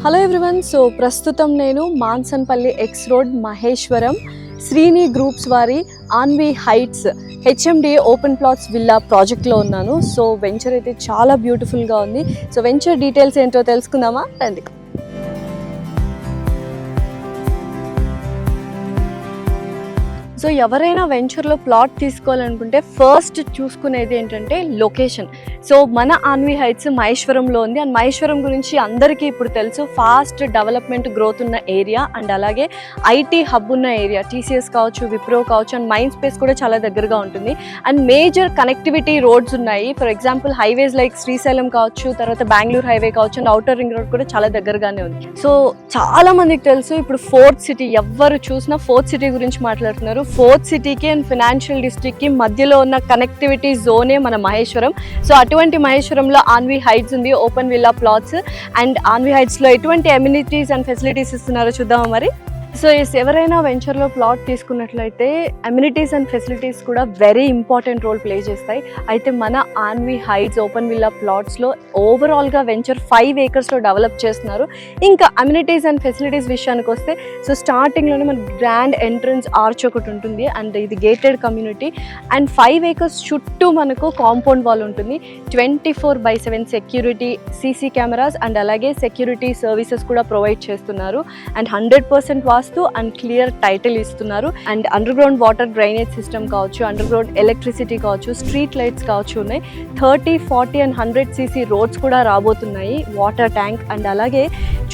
Hello everyone. So ప్రస్తుతం నేను Mansanpally X road Maheshwaram Srini groups వారి Anvi heights HMDA open plots villa ప్రాజెక్ట్లో ఉన్నాను. సో వెంచర్ అయితే చాలా బ్యూటిఫుల్గా ఉంది. సో వెంచర్ డీటెయిల్స్ ఏంటో తెలుసుకుందామా రండి. సో ఎవరైనా వెంచర్లో ప్లాట్ తీసుకోవాలనుకుంటే ఫస్ట్ చూసుకునేది ఏంటంటే లొకేషన్. సో మన ఆన్వి హైట్స్ మహేశ్వరంలో ఉంది. అండ్ మహేశ్వరం గురించి అందరికీ ఇప్పుడు తెలుసు, ఫాస్ట్ డెవలప్మెంట్ గ్రోత్ ఉన్న ఏరియా అండ్ అలాగే ఐటీ హబ్ ఉన్న ఏరియా. టీసీఎస్ కావచ్చు, విప్రో కావచ్చు, అండ్ మైండ్ స్పేస్ కూడా చాలా దగ్గరగా ఉంటుంది. అండ్ మేజర్ కనెక్టివిటీ రోడ్స్ ఉన్నాయి. For example highways like Srisailam కావచ్చు, తర్వాత బెంగళూరు హైవే కావచ్చు, అండ్ అవుటర్ రింగ్ రోడ్ కూడా చాలా దగ్గరగానే ఉంది. సో చాలా మందికి తెలుసు ఇప్పుడు ఫోర్త్ సిటీ, ఎవరు చూసినా ఫోర్త్ సిటీ గురించి మాట్లాడుతున్నారు. ఫోర్త్ సిటీకి అండ్ ఫినాన్షియల్ డిస్ట్రిక్ట్కి మధ్యలో ఉన్న కనెక్టివిటీ జోనే మన మహేశ్వరం. సో అటువంటి మహేశ్వరంలో ఆన్వి హైట్స్ ఉంది, open villa plots. And Anvi హైట్స్లో ఎటువంటి అమ్యూనిటీస్ అండ్ ఫెసిలిటీస్ ఇస్తున్నారో చూద్దామా మరి. సో ఎవరైనా వెంచర్లో ప్లాట్ తీసుకున్నట్లయితే అమ్యూనిటీస్ అండ్ ఫెసిలిటీస్ కూడా వెరీ ఇంపార్టెంట్ రోల్ ప్లే చేస్తాయి. అయితే మన ఆన్వి హైట్స్ ఓపెన్ విల్లా ప్లాట్స్లో ఓవరాల్గా వెంచర్ 5 acresలో డెవలప్ చేస్తున్నారు. ఇంకా అమ్యూనిటీస్ అండ్ ఫెసిలిటీస్ విషయానికి వస్తే, సో స్టార్టింగ్లోనే మనకి గ్రాండ్ ఎంట్రన్స్ ఆర్చ్ ఒకటి ఉంటుంది. అండ్ ఇది గేటెడ్ కమ్యూనిటీ. అండ్ 5 acres చుట్టూ మనకు కాంపౌండ్ వాల్ ఉంటుంది. 24/7 సెక్యూరిటీ, సీసీ కెమెరాస్ అండ్ అలాగే సెక్యూరిటీ సర్వీసెస్ కూడా ప్రొవైడ్ చేస్తున్నారు. అండ్ 100% అండ్ క్లియర్ టైటిల్ ఇస్తున్నారు. And under ground water drainage system కావచ్చు, అండర్ గ్రౌండ్ ఎలక్ట్రిసిటీ కావచ్చు, స్ట్రీట్ లైట్స్ కావచ్చు ఉన్నాయి. 30, 40 అండ్ 100 cc రోడ్స్ కూడా రాబోతున్నాయి. వాటర్ ట్యాంక్ అండ్ అలాగే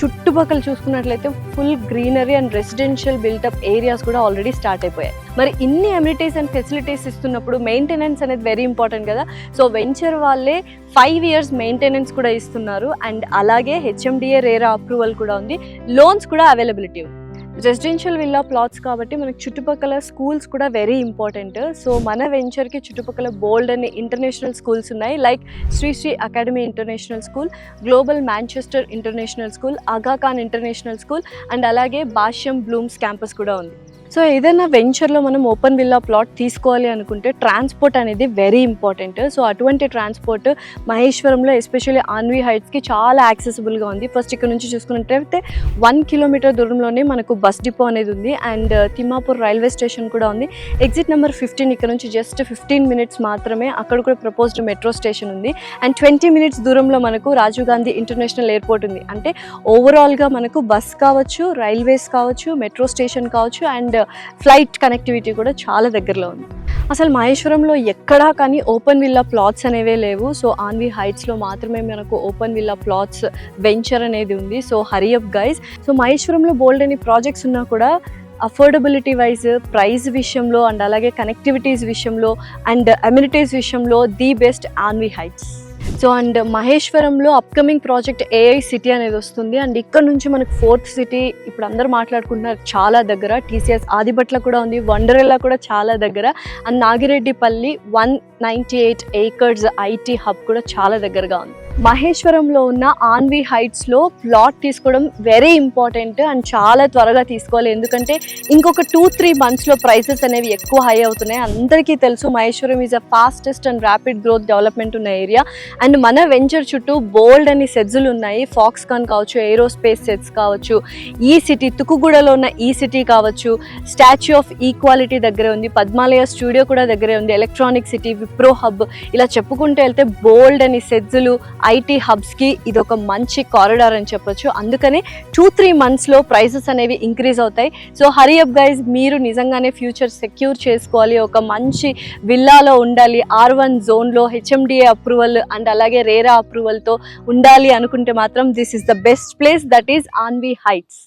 చుట్టుపక్కల చూసుకున్నట్లయితే full greenery and residential built-up areas కూడా ఆల్రెడీ స్టార్ట్ అయిపోయాయి. మరి ఇన్ని అమ్యూనిటీస్ అండ్ ఫెసిలిటీస్ ఇస్తున్నప్పుడు మెయింటెనెన్స్ అనేది వెరీ ఇంపార్టెంట్ కదా. సో వెంచర్ వాళ్ళే 5 years మెయింటెనెన్స్ కూడా ఇస్తున్నారు. అండ్ అలాగే హెచ్ఎండిఏ రేరా అప్రూవల్ కూడా ఉంది. లోన్స్ కూడా అవైలబిలిటీ ఉంది. రెసిడెన్షియల్ విల్లా ప్లాట్స్ కాబట్టి మనకి చుట్టుపక్కల స్కూల్స్ కూడా వెరీ ఇంపార్టెంట్. సో మన వెంచర్కి చుట్టుపక్కల బోల్డ్ అనే ఇంటర్నేషనల్ స్కూల్స్ ఉన్నాయి. Like Shri academy international school, global Manchester international school, Aga Khan international school and అలాగే భాష్యం బ్లూమ్స్ క్యాంపస్ కూడా ఉంది. సో ఏదైనా వెంచర్లో మనం ఓపెన్ విల్లా ప్లాట్ తీసుకోవాలి అనుకుంటే ట్రాన్స్పోర్ట్ అనేది వెరీ ఇంపార్టెంట్. సో అటువంటి ట్రాన్స్పోర్ట్ మహేశ్వరంలో ఎస్పెషల్లీ ఆన్వి హైట్స్కి చాలా యాక్సెసిబుల్గా ఉంది. ఫస్ట్ ఇక్కడ నుంచి చూసుకున్నట్లయితే 1 kilometer దూరంలోనే మనకు బస్ డిపో అనేది ఉంది. అండ్ తిమ్మాపూర్ రైల్వే స్టేషన్ కూడా ఉంది. ఎగ్జిట్ నెంబర్ 15 ఇక్కడ నుంచి జస్ట్ 15 minutes మాత్రమే. అక్కడ కూడా ప్రపోజ్డ్ మెట్రో స్టేషన్ ఉంది. అండ్ 20 minutes దూరంలో మనకు రాజీవ్ గాంధీ ఇంటర్నేషనల్ ఎయిర్పోర్ట్ ఉంది. అంటే ఓవరాల్గా మనకు బస్ కావచ్చు, రైల్వేస్ కావచ్చు, మెట్రో స్టేషన్ కావచ్చు, అండ్ ఫ్లైట్ కనెక్టివిటీ కూడా చాలా దగ్గరలో ఉంది. అసలు మహేశ్వరంలో ఎక్కడా కానీ ఓపెన్ విల్లా ప్లాట్స్ అనేవే లేవు. సో ఆన్వి హైట్స్లో మాత్రమే మనకు ఓపెన్ విల్లా ప్లాట్స్ వెంచర్ అనేది ఉంది. So hurry up guys. So మహేశ్వరంలో బోల్డ్ అని ప్రాజెక్ట్స్ ఉన్నా కూడా అఫోర్డబిలిటీ వైజ్, ప్రైస్ విషయంలో అండ్ అలాగే కనెక్టివిటీస్ విషయంలో అండ్ అమ్యూనిటీస్ విషయంలో the best Anvi heights. So and మహేశ్వరంలో అప్కమింగ్ ప్రాజెక్ట్ ఏఐ సిటీ అనేది వస్తుంది. అండ్ ఇక్కడ నుంచి మనకు 4th సిటీ ఇప్పుడు అందరూ మాట్లాడుకుంటున్నారు చాలా దగ్గర. టీసీఎస్ ఆదిబట్ల కూడా ఉంది, వండరెల్లా కూడా చాలా దగ్గర. And Nagireddipalli 198 acres IT hub కూడా చాలా దగ్గరగా ఉంది. మహేశ్వరంలో ఉన్న ఆన్వి హైట్స్లో ప్లాట్ తీసుకోవడం వెరీ ఇంపార్టెంట్ అండ్ చాలా త్వరగా తీసుకోవాలి. ఎందుకంటే ఇంకొక 2-3 monthsలో ప్రైసెస్ అనేవి ఎక్కువ హై అవుతున్నాయి. అందరికీ తెలుసు Maheshwaram is a fastest and rapid growth development ఉన్న ఏరియా. అండ్ మన వెంచర్ చుట్టూ బోల్డ్ అని సెట్స్లు ఉన్నాయి. ఫాక్స్కాన్ కావచ్చు, ఏరోస్పేస్ సెట్స్ కావచ్చు, ఈ సిటీ తుకుగూడలో ఉన్న ఈ సిటీ కావచ్చు, స్టాచ్యూ ఆఫ్ ఈక్వాలిటీ దగ్గరే ఉంది, పద్మాలయ స్టూడియో కూడా దగ్గరే ఉంది, ఎలక్ట్రానిక్ సిటీ, విప్రో హబ్, ఇలా చెప్పుకుంటూ వెళ్తే బోల్డ్ అని సెట్స్లు ఐటీ హబ్స్కి ఇది ఒక మంచి కారిడార్ అని చెప్పొచ్చు. అందుకనే 2-3 monthsలో ప్రైసెస్ అనేవి ఇంక్రీజ్ అవుతాయి. సో హరీ అప్ గైజ్, మీరు నిజంగానే ఫ్యూచర్ సెక్యూర్ చేసుకోవాలి, ఒక మంచి విల్లాలో ఉండాలి, R1 జోన్లో హెచ్ఎండిఏ అప్రూవల్ అండ్ అలాగే రేరా అప్రూవల్తో ఉండాలి అనుకుంటే మాత్రం this is the best place, that is Anvi heights.